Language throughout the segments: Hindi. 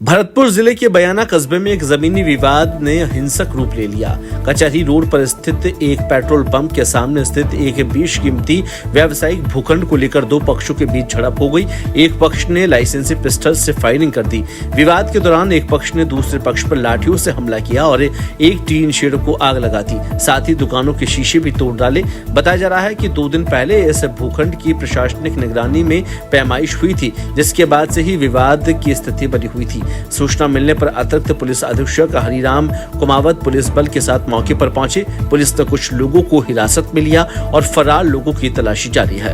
भरतपुर जिले के बयाना कस्बे में एक जमीनी विवाद ने हिंसक रूप ले लिया। कचहरी रोड पर स्थित एक पेट्रोल पंप के सामने स्थित एक बेशकीमती व्यावसायिक भूखंड को लेकर दो पक्षों के बीच झड़प हो गई। एक पक्ष ने लाइसेंसी पिस्टल से फायरिंग कर दी। विवाद के दौरान एक पक्ष ने दूसरे पक्ष पर लाठियों से हमला किया और एक टीन शेड को आग लगा दी। साथ ही दुकानों के शीशे भी तोड़ डाले। बताया जा रहा है कि 2 दिन पहले इस भूखंड की प्रशासनिक निगरानी में पैमाइश हुई थी, जिसके बाद से ही विवाद की स्थिति बनी हुई थी। सूचना मिलने पर अतिरिक्त पुलिस अधीक्षक हरिराम कुमावत पुलिस बल के साथ मौके पर पहुंचे। पुलिस ने कुछ लोगों को हिरासत में लिया और फरार लोगों की तलाशी जारी है।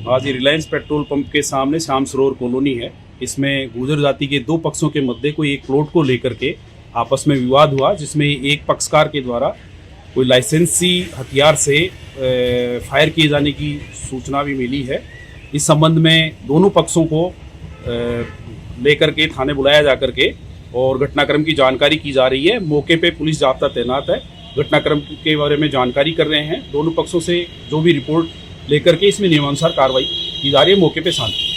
आज रिलायंस पेट्रोल पंप के सामने श्याम सरोवर कॉलोनी है। इसमें गुर्जर जाति के 2 पक्षों के मध्य कोई एक प्लॉट को लेकर के आपस में विवाद हुआ, जिसमें एक पक्षकार के द्वारा कोई लाइसेंसी हथियार से फायर किए जाने की सूचना भी मिली है। इस संबंध में दोनों पक्षों को लेकर के थाने बुलाया जा करके और घटनाक्रम की जानकारी की जा रही है। मौके पे पुलिस जाब्ता तैनात है। घटनाक्रम के बारे में जानकारी कर रहे हैं। दोनों पक्षों से जो भी रिपोर्ट लेकर के इसमें नियमानुसार कार्रवाई की जा रही है। मौके पे शांति।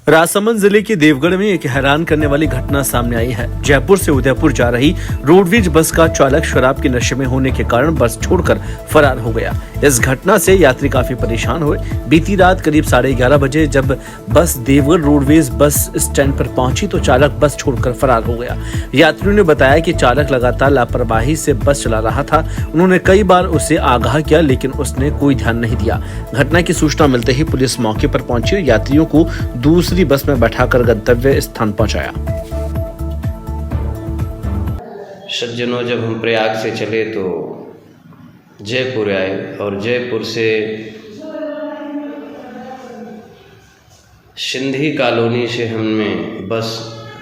राजसमंद जिले के देवगढ़ में एक हैरान करने वाली घटना सामने आई है। जयपुर से उदयपुर जा रही रोडवेज बस का चालक शराब के नशे में होने के कारण बस छोड़कर फरार हो गया। इस घटना से यात्री काफी परेशान हुए। बीती रात करीब 11:30 बजे जब बस देवगढ़ रोडवेज बस स्टैंड पर पहुंची तो चालक बस छोड़कर फरार हो गया। यात्रियों ने बताया कि चालक लगातार लापरवाही से बस चला रहा था। उन्होंने कई बार उसे आगाह किया, लेकिन उसने कोई ध्यान नहीं दिया। घटना की सूचना मिलते ही पुलिस मौके पर पहुंची और यात्रियों को दूसरी बस में बैठाकर गंतव्य स्थान पहुंचाया। सज्जनों, जब हम प्रयाग से चले तो जयपुर आए और जयपुर से सिंधी कॉलोनी से हमने बस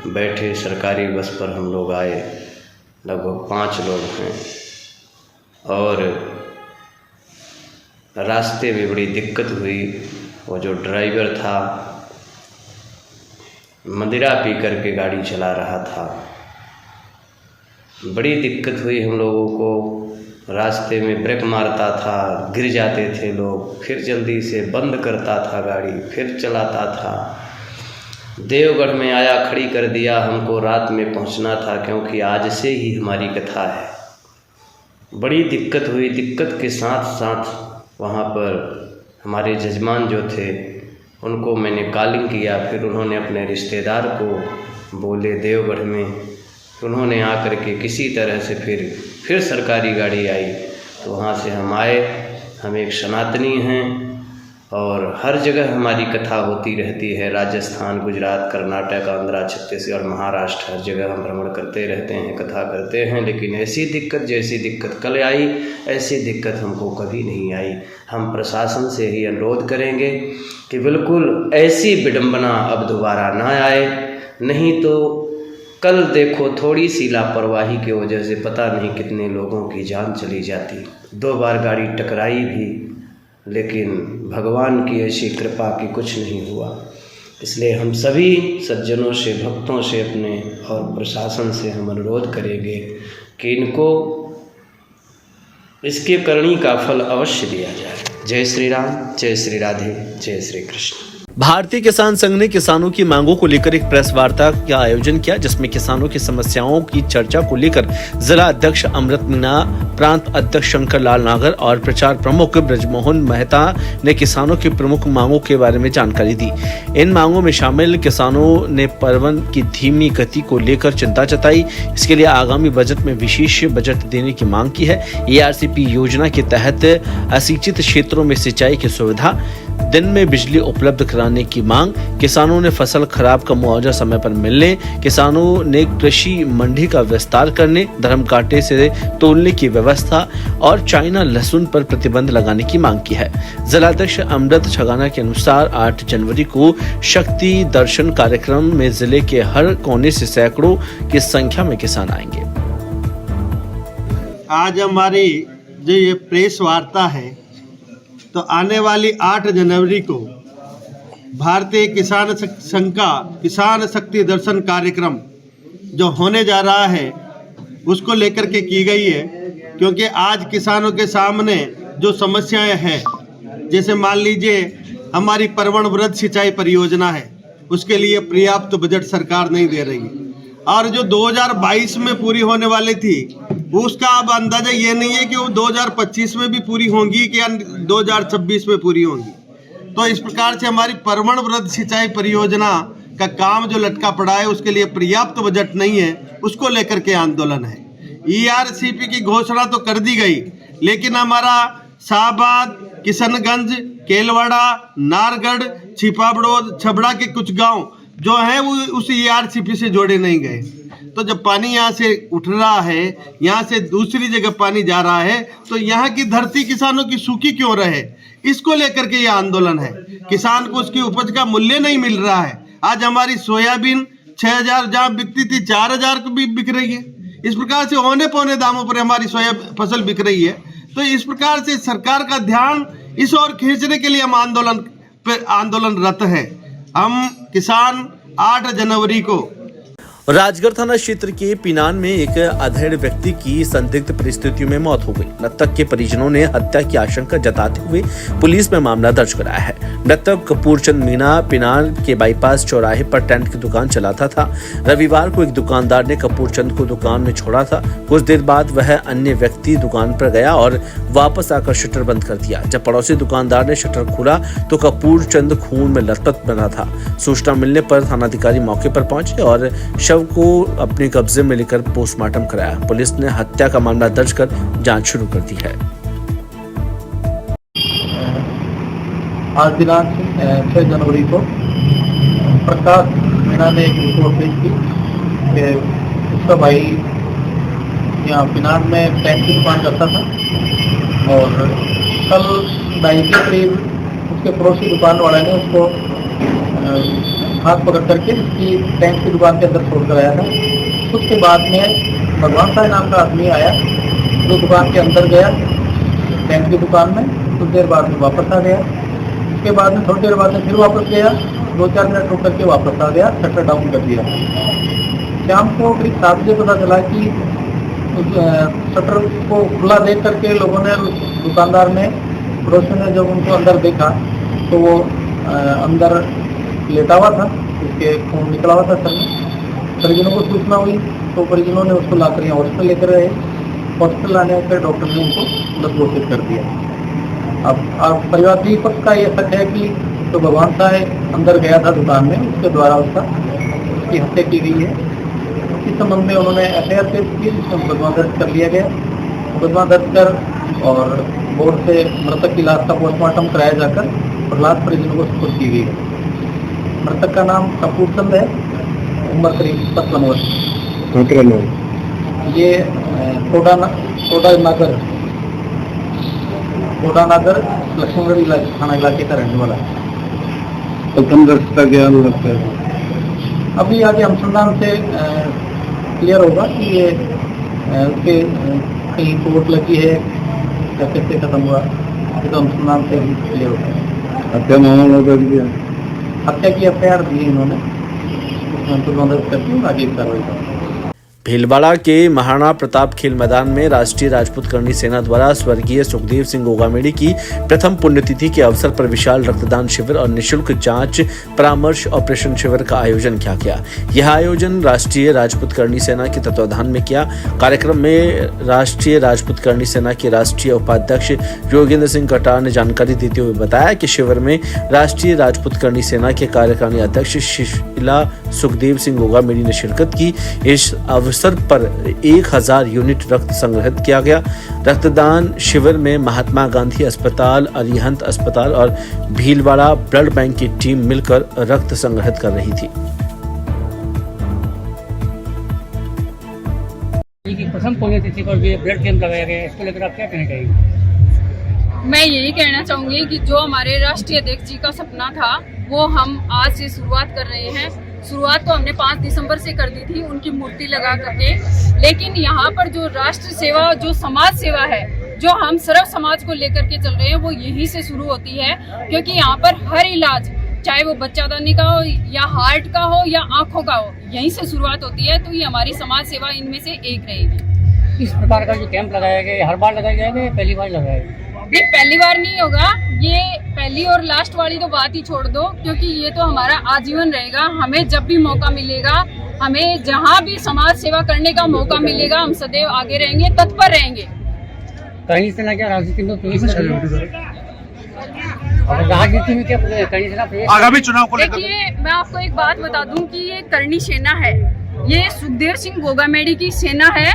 बैठे। सरकारी बस पर हम लोग आए, लगभग 5 लोग हैं। और रास्ते में बड़ी दिक्कत हुई। वो जो ड्राइवर था मदिरा पी करके गाड़ी चला रहा था। बड़ी दिक्कत हुई हम लोगों को। रास्ते में ब्रेक मारता था, गिर जाते थे लोग, फिर जल्दी से बंद करता था गाड़ी, फिर चलाता था। देवगढ़ में आया, खड़ी कर दिया। हमको रात में पहुंचना था क्योंकि आज से ही हमारी कथा है। बड़ी दिक्कत हुई। दिक्कत के साथ साथ वहाँ पर हमारे जजमान जो थे उनको मैंने कॉलिंग किया। फिर उन्होंने अपने रिश्तेदार को बोले देवगढ़ में। उन्होंने आकर के किसी तरह से फिर सरकारी गाड़ी आई तो वहाँ से हम आए। हम एक सनातनी हैं और हर जगह हमारी कथा होती रहती है। राजस्थान, गुजरात, कर्नाटक, आंध्रा, छत्तीसगढ़, महाराष्ट्र, हर जगह हम भ्रमण करते रहते हैं, कथा करते हैं। लेकिन ऐसी दिक्कत जैसी दिक्कत कल आई, ऐसी दिक्कत हमको कभी नहीं आई। हम प्रशासन से ही अनुरोध करेंगे कि बिल्कुल ऐसी विडंबना अब दोबारा ना आए। नहीं तो कल देखो, थोड़ी सी लापरवाही की वजह से पता नहीं कितने लोगों की जान चली जाती। 2 बार गाड़ी टकराई भी, लेकिन भगवान की ऐसी कृपा कि कुछ नहीं हुआ। इसलिए हम सभी सज्जनों से, भक्तों से अपने और प्रशासन से हम अनुरोध करेंगे कि इनको इसके करनी का फल अवश्य दिया जाए। जय श्री राम, जय श्री राधे, जय श्री कृष्ण। भारतीय किसान संघ ने किसानों की मांगों को लेकर एक प्रेस वार्ता का आयोजन किया, जिसमें किसानों की समस्याओं की चर्चा को लेकर जिला अध्यक्ष अमृत मीणा, प्रांत अध्यक्ष शंकर लाल नागर और प्रचार प्रमुख ब्रजमोहन मेहता ने किसानों की प्रमुख मांगों के बारे में जानकारी दी। इन मांगों में शामिल किसानों ने परवन की धीमी गति को लेकर चिंता जताई। इसके लिए आगामी बजट में विशेष बजट देने की मांग की है। ARCP योजना के तहत असिंचित क्षेत्रों में सिंचाई की सुविधा, दिन में बिजली उपलब्ध कराने की मांग, किसानों ने फसल खराब का मुआवजा समय पर मिलने, किसानों ने कृषि मंडी का विस्तार करने, धर्म कांटे से तोलने की व्यवस्था और चाइना लहसुन पर प्रतिबंध लगाने की मांग की है। जिलाध्यक्ष अमृत छगाना के अनुसार 8 जनवरी को शक्ति दर्शन कार्यक्रम में जिले के हर कोने से सैकड़ों की संख्या में किसान आएंगे। आज हमारी जो ये प्रेस वार्ता है, तो आने वाली 8 जनवरी को भारतीय किसान संघ का किसान शक्ति दर्शन कार्यक्रम जो होने जा रहा है उसको लेकर के की गई है। क्योंकि आज किसानों के सामने जो समस्याएं हैं, जैसे मान लीजिए हमारी परवन वृद्ध सिंचाई परियोजना है, उसके लिए पर्याप्त बजट सरकार नहीं दे रही है। और जो 2022 में पूरी होने वाली थी उसका अब अंदाजा ये नहीं है कि वो 2025 में भी पूरी होंगी कि 2026 में पूरी होंगी। तो इस प्रकार से हमारी परवण वृद्ध सिंचाई परियोजना का काम जो लटका पड़ा है उसके लिए पर्याप्त बजट नहीं है, उसको लेकर के आंदोलन है। ERCP की घोषणा तो कर दी गई, लेकिन हमारा शाहबाद, किशनगंज, केलवाड़ा, नारगढ़, छिपाबड़ोद, छबड़ा के कुछ गांव जो है वो उस ERCP से जोड़े नहीं गए। तो जब पानी यहाँ से उठ रहा है, यहाँ से दूसरी जगह पानी जा रहा है, तो यहाँ की धरती किसानों की सूखी क्यों रहे, इसको लेकर के ये आंदोलन है। किसान को उसकी उपज का मूल्य नहीं मिल रहा है। आज हमारी सोयाबीन 6,000 जहाँ बिकती थी 4,000 को भी बिक रही है। इस प्रकार से औने पौने दामों पर हमारी सोया फसल बिक रही है। तो इस प्रकार से सरकार का ध्यान इस ओर खींचने के लिए हम आंदोलनरत हैं। हम किसान 8 जनवरी को राजगढ़ थाना क्षेत्र के पिनान में एक अधेड़ व्यक्ति की संदिग्ध परिस्थितियों में मौत हो गई। मृतक के परिजनों ने हत्या की आशंका जताते हुए पुलिस में मामला दर्ज कराया है। मृतक कपूर चंद मीणा पिनान के बाईपास चौराहे पर टेंट की दुकान चलाता था। रविवार को एक दुकानदार ने कपूर चंद को दुकान में छोड़ा था। कुछ देर बाद वह अन्य व्यक्ति दुकान पर गया और वापस आकर शटर बंद कर दिया। जब पड़ोसी दुकानदार ने शटर खोला तो कपूर चंद खून में लथपथ बना था। सूचना मिलने पर थानाधिकारी मौके पर पहुंचे और शव को अपने कब्जे में लेकर पोस्टमार्टम कराया। पुलिस ने हत्या का मामला दर्ज कर जांच शुरू कर दी है। आज दिनांक 6 जनवरी को प्रकाश मीणा ने एक रिपोर्ट पेश की कि उसका भाई यहाँ पिनान में टैंक की दुकान करता था और कल 2:30 के करीब उसके पड़ोसी दुकान वाले ने उसको हाथ पकड़ करके उसकी टैंक की दुकान के अंदर छोड़ कर आया था। उसके बाद में भगवान साहब नाम का आदमी आया जो दुकान के अंदर गया टैंक की दुकान में, कुछ देर बाद में वापस आ गया। उसके बाद में थोड़ी देर बाद में फिर वापस गया, 2-4 मिनट रुक करके वापस आ गया, शटर डाउन कर दिया। शाम को करीब 7 बजे पता चला कि शटर को खुला देख करके लोगों ने, दुकानदार ने, पड़ोसी ने जब उनको अंदर देखा तो वो अंदर लेटा हुआ था, उसके खून निकला हुआ था सर में। परिजनों को सूचना हुई तो परिजनों ने उसको लाकर यहाँ हॉस्पिटल लेकर आए। हॉस्पिटल आने पर डॉक्टर ने उनको मृत घोषित कर दिया। अब परिवादी पक्ष का ये शक है कि तो भगवान साहब अंदर गया था दुकान में, उसके द्वारा उसकी हत्या की गई है। इस संबंध में उन्होंने FIR पेश की, जिसमें मुकदमा दर्ज कर लिया गया। मुकदमा दर्ज कर और बोर्ड से मृतक की लाश का पोस्टमार्टम कराया जाकर और लाश परिजनों को सुपुर्द की गई है। मृतक का नाम कपूर चंद है, उम्र करीब 55 वर्ष। ये कोडा नागर लक्ष्मणगढ़ थाना इलाके का रहने वाला है। का ज्ञान लगता है। अभी आगे अनुसंधान से क्लियर होगा कि ये उसके कहीं चोट लगी है या कैसे खत्म हुआ, तो अनुसंधान से क्लियर होगा। हत्या मामला दर्ज किया, हत्या की FIR दी इन्होंने, उसमें तो मदद करती आगे कार्रवाई करेंगे। भीलवाड़ा के महाराणा प्रताप खेल मैदान में राष्ट्रीय राजपूत करणी सेना द्वारा स्वर्गीय सुखदेव सिंह गोगामेड़ी की प्रथम पुण्यतिथि के अवसर पर विशाल रक्तदान शिविर और निःशुल्क जांच परामर्श ऑपरेशन शिविर का आयोजन किया गया। यह आयोजन राष्ट्रीय राजपूत करणी सेना के तत्वाधान में किया। कार्यक्रम में राष्ट्रीय राजपूत करणी सेना के राष्ट्रीय उपाध्यक्ष योगेंद्र सिंह कटार ने जानकारी देते हुए बताया कि शिविर में राष्ट्रीय राजपूत करणी सेना के कार्यकारिणी अध्यक्ष शिशिला सुखदेव सिंह गोगामेड़ी ने शिरकत की। इस अवसर पर 1000 यूनिट रक्त संग्रहित किया गया। रक्तदान शिविर में महात्मा गांधी अस्पताल, अरिहंत अस्पताल और भीलवाड़ा ब्लड बैंक की टीम मिलकर रक्त संग्रहित कर रही थी। प्रथम पुण्यतिथि पर भी ब्लड कैंप लगाया गया है, इसको लेकर आप क्या कहना चाहेंगे? मैं यही कहना चाहूँगी कि जो हमारे राष्ट्रीय अध्यक्ष जी का सपना था वो हम आज से शुरुआत कर रहे हैं। शुरुआत तो हमने 5 दिसंबर से कर दी थी उनकी मूर्ति लगा करके, लेकिन यहाँ पर जो राष्ट्र सेवा, जो समाज सेवा है, जो हम सर्व समाज को लेकर के चल रहे हैं, वो यहीं से शुरू होती है। क्योंकि यहाँ पर हर इलाज, चाहे वो बच्चादानी का हो या हार्ट का हो या आँखों का हो, यहीं से शुरुआत होती है। तो ये हमारी समाज सेवा इनमें से एक रहेगी। इस प्रकार का जो कैंप लगाया गया, हर बार लगाया जाएगा या पहली बार लगाया गया? ये पहली बार नहीं होगा, ये पहली और लास्ट वाली तो बात ही छोड़ दो, क्योंकि ये तो हमारा आजीवन रहेगा। हमें जब भी मौका मिलेगा, हमें जहाँ भी समाज सेवा करने का मौका मिलेगा, हम सदैव आगे रहेंगे, तत्पर रहेंगे। कहीं से ना क्या राजनीति में प्रवेश राजनीति में क्या कहीं से ना प्रवेश आगामी चुनाव को लेकर देखिए, मैं आपको एक बात बता दूं कि ये करनी सेना है, ये सुखदेव सिंह गोगामेडी की सेना है।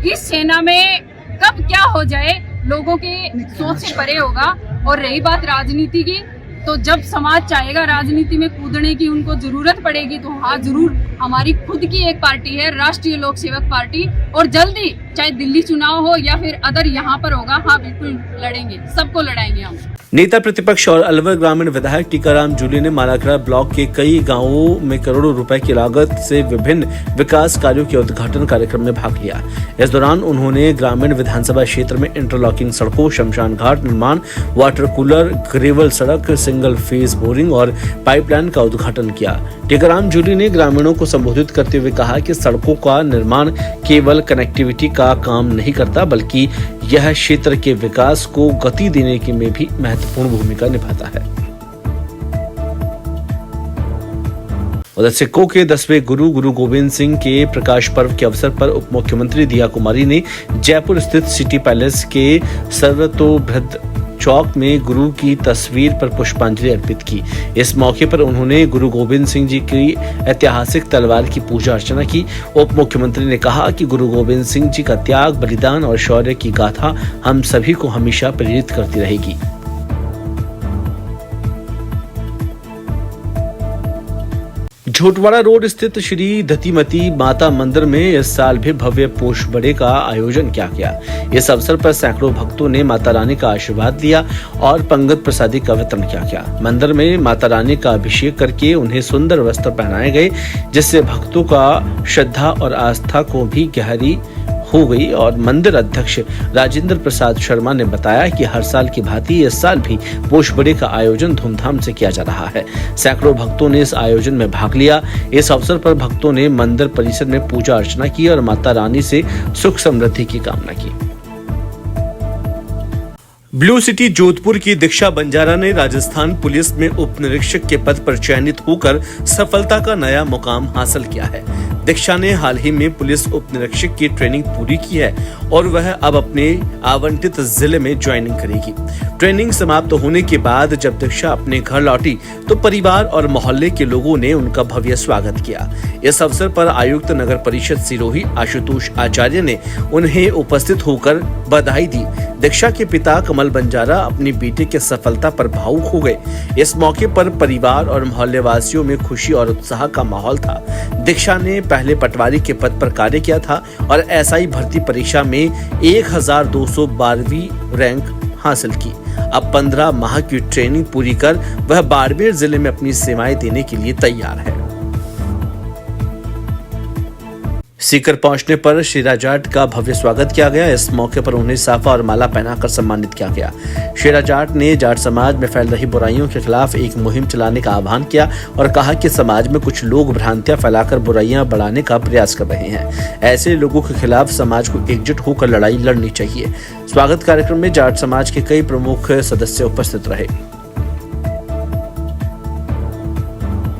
इस सेना में कब क्या हो जाए लोगों के सोच से परे होगा। और रही बात राजनीति की, तो जब समाज चाहेगा राजनीति में कूदने की, उनको जरूरत पड़ेगी, तो हाँ जरूर, हमारी खुद की एक पार्टी है राष्ट्रीय लोक सेवक पार्टी, और जल्दी चाहे दिल्ली चुनाव हो या फिर अदर यहाँ पर होगा, हाँ बिल्कुल लड़ेंगे, सबको लड़ाएंगे हम। नेता प्रतिपक्ष और अलवर ग्रामीण विधायक टीकाराम जूली ने मालाखड़ा ब्लॉक के कई गांवों में करोड़ों रुपए की लागत से विभिन्न विकास कार्यों के उद्घाटन कार्यक्रम में भाग लिया। इस दौरान उन्होंने ग्रामीण विधानसभा क्षेत्र में इंटरलॉकिंग सड़कों, शमशान घाट निर्माण, वाटर कूलर, ग्रेवल सड़क, सिंगल फेज बोरिंग और पाइपलाइन का उद्घाटन किया। टीकाराम जूली ने ग्रामीणों को संबोधित करते हुए कहा कि सड़कों का निर्माण केवल कनेक्टिविटी का काम नहीं करता, बल्कि यह क्षेत्र के विकास को गति देने की में भी महत्वपूर्ण भूमिका निभाता है। उधर सिखों के 10वें गुरु गोविंद सिंह के प्रकाश पर्व के अवसर पर उप मुख्यमंत्री दिया कुमारी ने जयपुर स्थित सिटी पैलेस के सर्वतोभृत चौक में गुरु की तस्वीर पर पुष्पांजलि अर्पित की। इस मौके पर उन्होंने गुरु गोविंद सिंह जी की ऐतिहासिक तलवार की पूजा अर्चना की। उप मुख्यमंत्री ने कहा कि गुरु गोविंद सिंह जी का त्याग, बलिदान और शौर्य की गाथा हम सभी को हमेशा प्रेरित करती रहेगी। झोटवाड़ा रोड स्थित श्री धतीमती माता मंदिर में इस साल भी भव्य पोष बड़े का आयोजन किया गया। इस अवसर पर सैकड़ों भक्तों ने माता रानी का आशीर्वाद लिया और पंगत प्रसादी का वितरण किया गया। मंदिर में माता रानी का अभिषेक करके उन्हें सुंदर वस्त्र पहनाए गए, जिससे भक्तों का श्रद्धा और आस्था को भी गहरी हो गई। और मंदिर अध्यक्ष राजेंद्र प्रसाद शर्मा ने बताया कि हर साल की भांति इस साल भी पोष बड़े का आयोजन धूमधाम से किया जा रहा है। सैकड़ों भक्तों ने इस आयोजन में भाग लिया। इस अवसर पर भक्तों ने मंदिर परिसर में पूजा अर्चना की और माता रानी से सुख समृद्धि की कामना की। ब्लू सिटी जोधपुर की दीक्षा बंजारा ने राजस्थान पुलिस में उप निरीक्षक के पद पर चयनित होकर सफलता का नया मुकाम हासिल किया है। दीक्षा ने हाल ही में पुलिस उप निरीक्षक की ट्रेनिंग पूरी की है और वह अब अपने आवंटित जिले में ज्वाइनिंग करेगी। ट्रेनिंग समाप्त होने के बाद जब दीक्षा अपने घर लौटी तो परिवार और मोहल्ले के लोगों ने उनका भव्य स्वागत किया। इस अवसर पर आयुक्त नगर परिषद सिरोही आशुतोष आचार्य ने उन्हें उपस्थित होकर बधाई दी। दीक्षा के पिता कमल बंजारा अपनी बेटे की सफलता पर भावुक हो गए। इस मौके पर परिवार और मोहल्ले वासियों में खुशी और उत्साह का माहौल था। दीक्षा ने पहले पटवारी के पद पर कार्य किया था और एसआई भर्ती परीक्षा में 1212वीं रैंक हासिल की। अब 15 माह की ट्रेनिंग पूरी कर वह बाड़मेर जिले में अपनी सेवाएं देने के लिए तैयार है। सीकर पहुंचने पर शेरा जाट का भव्य स्वागत किया गया। इस मौके पर उन्हें साफा और माला पहनाकर सम्मानित किया गया। शेरा जाट ने जाट समाज में फैल रही बुराइयों के खिलाफ एक मुहिम चलाने का आह्वान किया और कहा कि समाज में कुछ लोग भ्रांतियां फैलाकर बुराइयां बढ़ाने का प्रयास कर रहे हैं। ऐसे लोगों के खिलाफ समाज को एकजुट होकर लड़ाई लड़नी चाहिए। स्वागत कार्यक्रम में जाट समाज के कई प्रमुख सदस्य उपस्थित रहे।